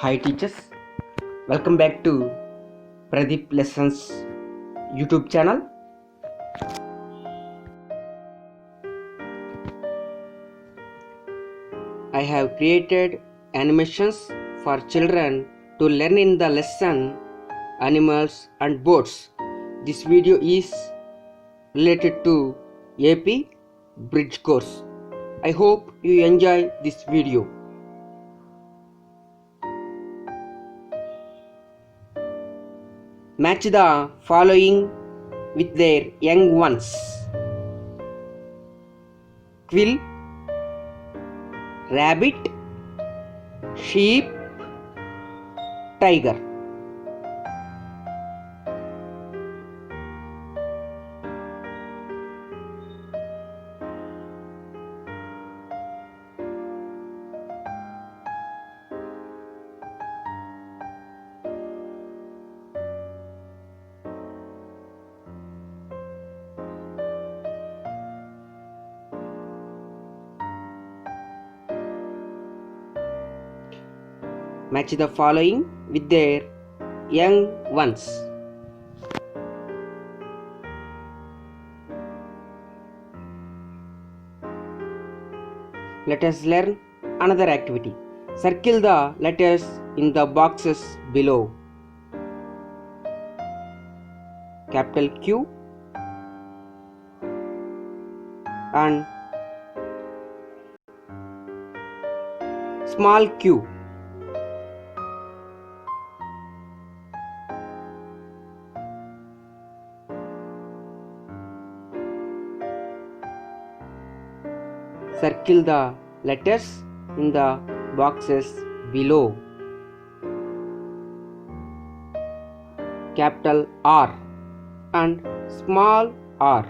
Hi teachers, welcome back to Pradeep Lessons YouTube channel. I have created animations for children to learn in the lesson Animals and Boats. This video is related to AP Bridge course. I hope you enjoy this video. Match the following with their young ones: quill, rabbit, sheep, tiger. Match the following with their young ones. Let us learn another activity. Circle the letters in the boxes below. Capital Q and small q. Circle the letters in the boxes below. Capital R and small r.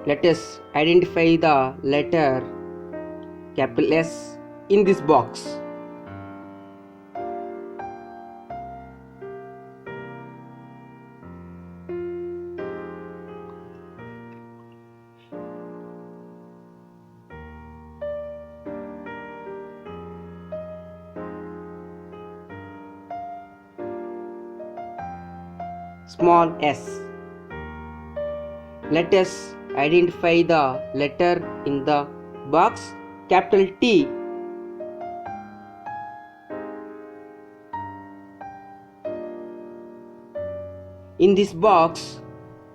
Let us identify the letter capital S in this box. Small s. Let us identify the letter in the box capital T. In this box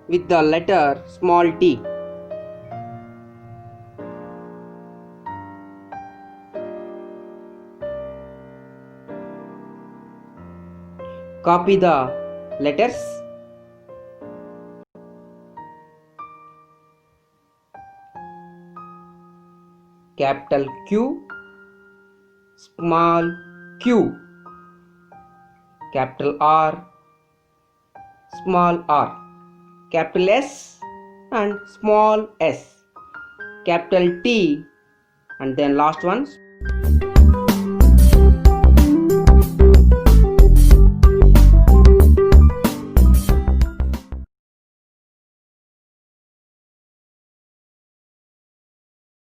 with the letter small t. Copy the letters. Capital Q, small q, capital R, small r, capital S and small s, capital T, and then last one